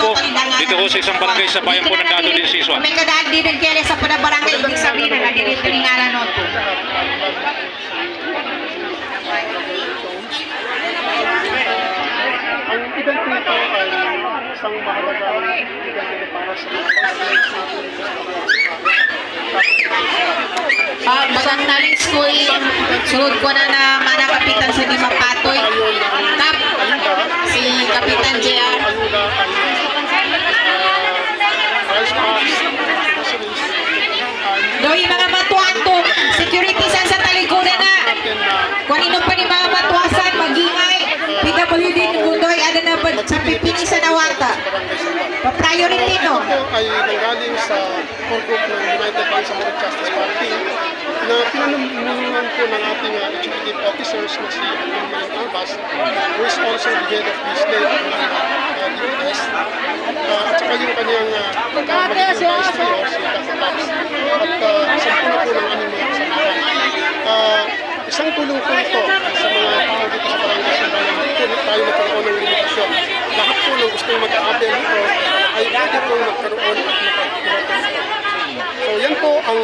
grupo dito ho sa isang barangay sa bayan po ng Dado din Siswa. May kadaan din ng kaya sa puna barangay, ibig sabihin na dirito ni ngalan no po. Ang event nito ay isang mahalagang event para sa Magandang school, sunod ko na mana kapitan sa Di Mapatoy. Kap, si Kapitan JR. Doi mga matuato, security san sa talikuran na. Kung ano pa ni mga matuasan, mag-ingay. PWD ni Bundoy, ada na ba sa pipini sa nawata? Pa-priority no? Ito ay nanggaling sa core group ng United Bangsamoro Justice Party na pinanunungan po ng ating executive officers na si Admin Malang Albas, who is also the head of this late ng DPS, at saka yung kanyang magiging vice mayor, si Dr. Paps, at sampuna po ng aming mga kasamahan. Isang tulong po ito sa mga tao dito sa barangay Simbayan. Dito tayo nagkaroon ng limitasyon. Lahat po ng gustong mag-a-apply dito ay pwede po magkaroon at makapagpapit. So yan po ang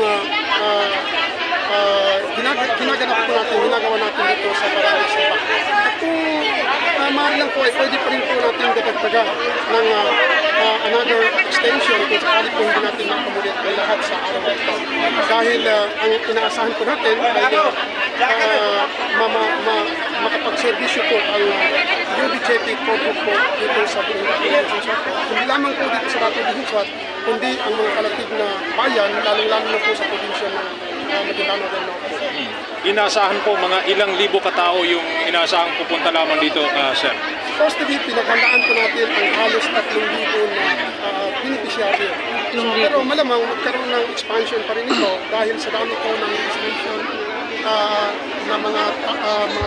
ginaganap po natin, ginagawa natin dito sa barangay Simbayan. At kung maaari lang po ay pwede pa rin po natin dadagdagan ng another extension kung sakali po hindi natin makamulit ang lahat sa araw na ito. Dahil ang inaasahan po natin ay makapag-servisyo po ang UBJP Code po dito sa Hinswat. Hindi lamang po dito sa Rato de Hinswat, kundi ang mga kalatig na bayan, lalong-lalo na po sa probinsya ng Maguindano del Norte. Inaasahan po mga ilang libo katao yung inaasahan pupunta lamang dito, sir. Supposed to be, pinaghandaan po natin ang halos 3,000 na beneficiaryo. Pero malamang magkaroon ng expansion pa rin ito dahil sa dami po ng legislation na mga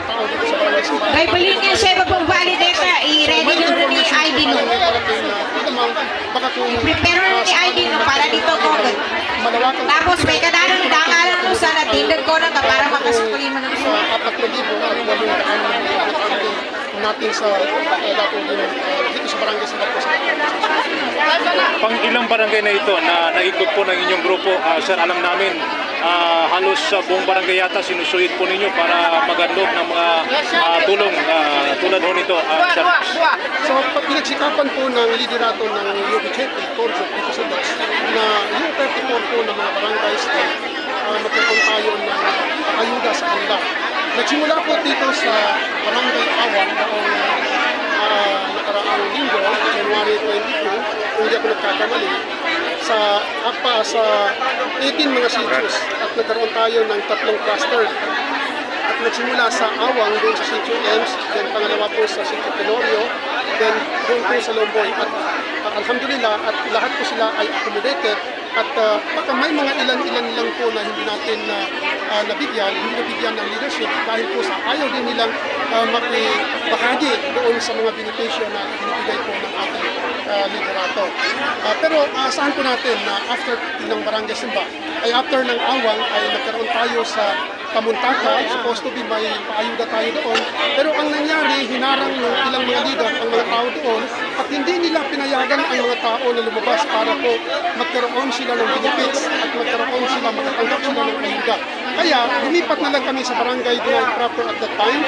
tao dito sa barangay Simbayan. May palinya siya mag-validate na, i-ready nyo rin yung ID no. Baka kung Prepare nyo yung ID no para dito kogod. malawakan Tapos may kadanan ng dangalan mo sa natindag ko na ka para makasukuli mo ng sa 4,000 at 8,000 natin sa dato dito sa barangay Simbayan. Pang ilang barangay na ito na naikot po ng inyong grupo, sir, alam namin halos sa buong barangay yata sinusuit po ninyo para magandog ng mga tulong tulad ho nito, sir. So, pinagsikapan po ng liderato ng UBJP, Corjo, dito sa DOS, na yung 34 po ng mga barangays na magkakaroon tayo ng ayuda sa kanila. Nagsimula po dito sa Barangay Awan noong nakaraang linggo, January 22, kung hindi ako nagkakamali, sa 18 mga sitios at nagkaroon tayo ng 3 cluster. At nagsimula sa Awang doon sa Sitio Ems, then pangalawa po sa Sitio Tenorio, then doon po sa Lomboy. At alhamdulillah, at lahat po sila ay accommodated. At baka may mga ilan-ilan lang po na hindi natin hindi nabigyan ng leadership dahil po sa ayaw din nilang makibahagi doon sa mga benepisyo na binibigay po ng ating liderato. Pero saan po natin na after ng Barangay Simba, ay after ng Awang ay nagkaroon tayo sa Pamuntaka, supposed to be may paayuda tayo doon. Pero ang nangyari, hinarang ng ilang mga leader ang mga tao doon at hindi nila pinayagan ang mga tao na lumabas para po magkaroon sila ng benefits at magkaroon sila, makatanggap sila ng ayuda. Kaya, lumipat na lang kami sa barangay Dunay proper at that time.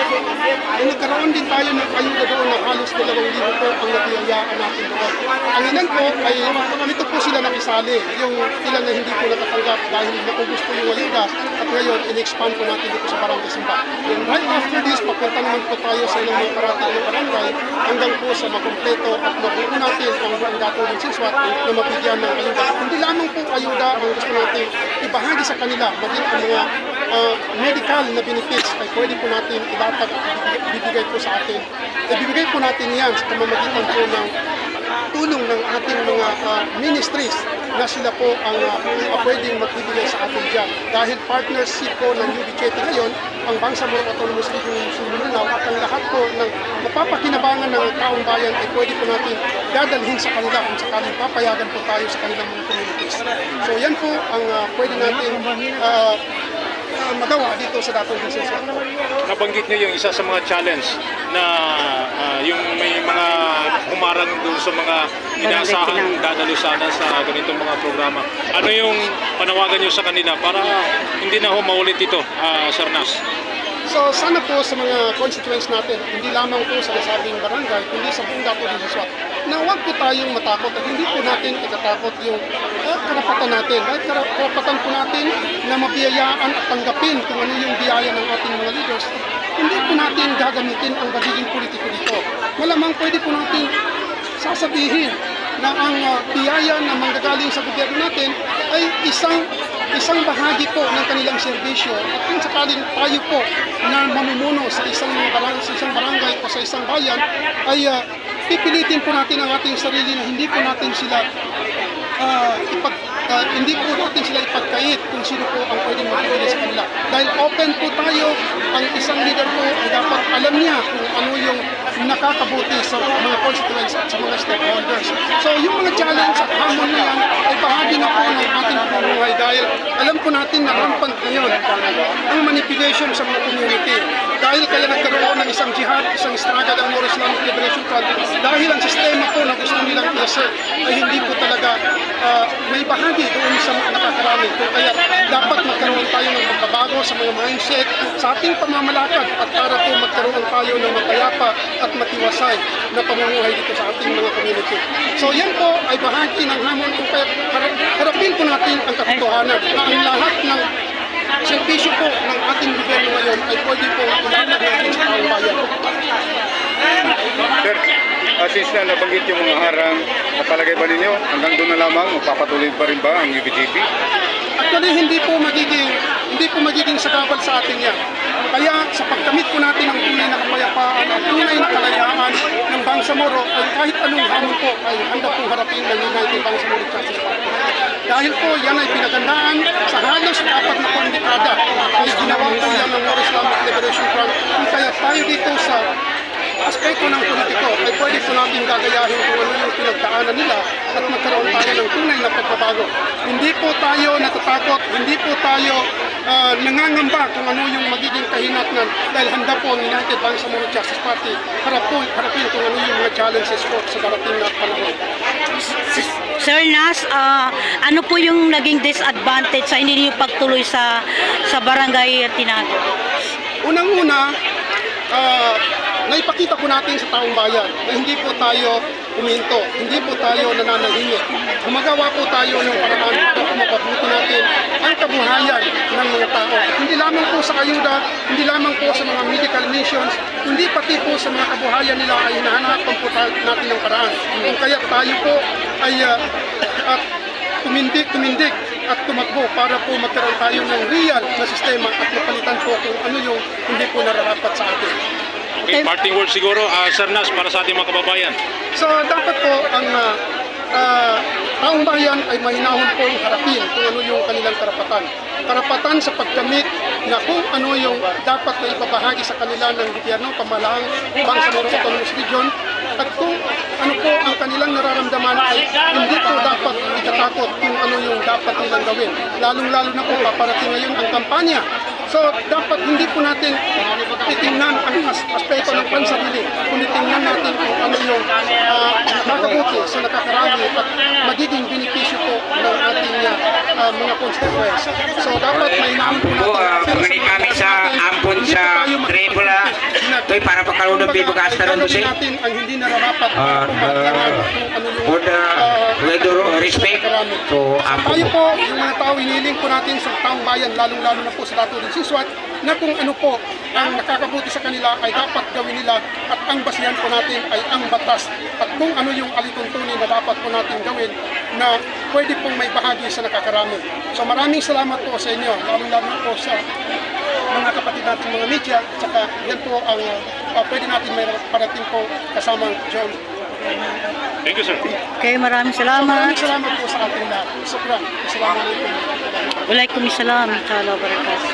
At nagkaroon din tayo ng ayuda doon na halos 2,000 po ang natiyayaan natin doon. Ang ilan po ay, dito po sila nakisali. Yung ilan na hindi po nakatanggap dahil naubos po yung ayuda at ngayon, in-expand po natin dito sa Barangay Simba. And right after this, papunta naman po tayo sa ilang mga parating ng barangay hanggang po sa makumpleto at mabuo natin ang buong dato ng Sinswat na mabigyan ng ayuda. Hindi lamang po ayuda ang gusto natin ibahagi sa kanila, maging ang mga medical na benefits ay pwede po natin ilatag at ibibigay po sa atin. Ibibigay po natin yan sa pamamagitan po ng tulong ng ating mga ministries na sila po ang pwedeng magbibigay sa atin dyan. Dahil partnership po ng UBJP ngayon, ang Bangsamoro Autonomous Region ng Mindanao at ang lahat po ng mapapakinabangan ng taong bayan ay pwede po natin dadalhin sa kanila kung sakaling papayagan po tayo sa kanilang mga communities. So yan po ang pwede natin magawa dito sa Datong Prinsesa. Nabanggit niyo yung isa sa mga challenge na yung may mga humarang doon sa mga inaasahang dadalo sana sa ganitong mga programa. Ano yung panawagan niyo sa kanila para hindi na ho maulit ito, Sir Nas? So sana po sa mga constituents natin, hindi lamang po sa nasabing barangay, kundi sa buong Dato Prinsesa, na huwag po tayong matakot at hindi po natin itatakot yung karapatan natin. Dahil karapatan po natin na mabiyayaan at tanggapin kung ano yung biyaya ng ating mga leaders. Hindi po natin gagamitin ang magiging politiko dito. Malamang pwede po natin sasabihin na ang biyaya na manggagaling sa gobyerno natin ay isang bahagi po ng kanilang serbisyo at kung sakaling tayo po na mamumuno sa isang barangay o sa isang bayan ay pipilitin po natin ang ating sarili na hindi po natin sila ipagkait kung sino po ang pwedeng magpili sa kanila. Dahil open po tayo, ang isang leader po ay dapat alam niya kung ano yung nakakabuti sa mga constituents at sa mga stakeholders. So yung mga challenge at hamon na yan ay bahagi na po ng ating pamumuhay dahil alam po natin na rampant ngayon ang manipulation sa mga community. Dahil kaya nagkaroon ng isang jihad, isang struggle ang Moro Islamic Liberation Front dahil ang sistema po na gusto nilang i-assert ay hindi po talaga may bahagi doon sa nakakarami. Kaya dapat magkaroon tayo ng pagbabago sa mga mindset sa ating pamamalakad at para po magkaroon tayo ng mapayapa at matiwasay na pamumuhay dito sa ating mga community. So yan po ay bahagi ng hamon kung kaya harapin po natin ang katotohanan na ang lahat ng servisyo po ng ating gobyerno ngayon ay pwede po ilatag natin sa taong bayan. Sir, since na nabanggit yung mga harang, napalagay ba ninyo hanggang doon na lamang, magpapatuloy pa rin ba ang UBJP? Actually, hindi po magiging sagabal sa atin yan. Kaya sa pagkamit po natin ng tunay na kapayapaan at tunay na kalayaan ng Bangsamoro ay kahit anong hamon po ay handa pong harapin ng United Bangsamoro Justice Party. Dahil po yan ay pinagandaan sa halos 4 na pong dekada ay ginawa po yan ng Moro Islamic Liberation Front. Kaya tayo dito sa aspekto ng politiko ay pwede po natin gagayahin kung ano yung pinagdaanan nila at magkaroon tayo ng tunay na pagbabago. Hindi po tayo natatakot, hindi po tayo nangangamba kung ano yung magiging kahinatnan dahil handa po ang United Bangsamoro Justice Party harapin kung ano yung mga challenges po sa darating na panahon. Sir Nas, ano po yung naging disadvantage sa hindi niyo pagtuloy sa barangay Tinago? Unang-una, naipakita po natin sa taong bayan na hindi po tayo uminto, hindi po tayo nananahimik. Gumagawa po tayo ng paraan para mapabuti natin ang kabuhayan ng mga tao. Hindi lamang po sa ayuda, hindi lamang po sa mga medical missions, hindi pati po sa mga kabuhayan nila ay hinahanapan po natin ng paraan. Kung kaya tayo po ay tumindig at tumakbo para po magkaroon tayo ng real na sistema at mapalitan po kung ano yung hindi po nararapat sa atin. Okay, parting word siguro, Sir Nas, para sa ating mga kababayan. So dapat po ang taong bayan ay mahinahon po harapin kung ano yung kanilang karapatan. Karapatan sa pagkamit na kung ano yung dapat na ibabahagi sa kanila ng gobyerno, pamahalaang Bangsamoro Autonomous Region, at kung ano po ang kanilang nararamdaman ay hindi po dapat itatakot kung ano yung dapat nilang gawin. Lalong-lalo na po paparating ngayon ang kampanya. So dapat hindi po natin titingnan ang aspeto ng pansarili, kundi tingnan natin kung ano yung nakakabuti sa nakakarami at magiging benepisyo po ng ating mga constituents. So dapat mainam po natin. Pagani kami sa ampon sa Trebola, ito para pagkaroon ng bibukas na rin doon natin ang hindi nararapat for the weather respect. So, tayo po, yung mga tao, hiniling po natin sa taong bayan, lalong-lalo na po sa Dato Prinsesa, na kung ano po ang nakakabuti sa kanila ay dapat gawin nila at ang basihan po natin ay ang batas at kung ano yung alituntunin na dapat po natin gawin na pwede pong may bahagi sa nakakarami. So maraming salamat po sa inyo, lalong-lalo po sa mga kapatid natin mga media at saka yan po ang pwede natin may parating po kasama John. Thank you, sir. Okay, maraming So, salamat. maraming salamat po sa ating lahat. Sukran. Assalamualaikum. Waalaikumsalam warahmatullahi wabarakatuh.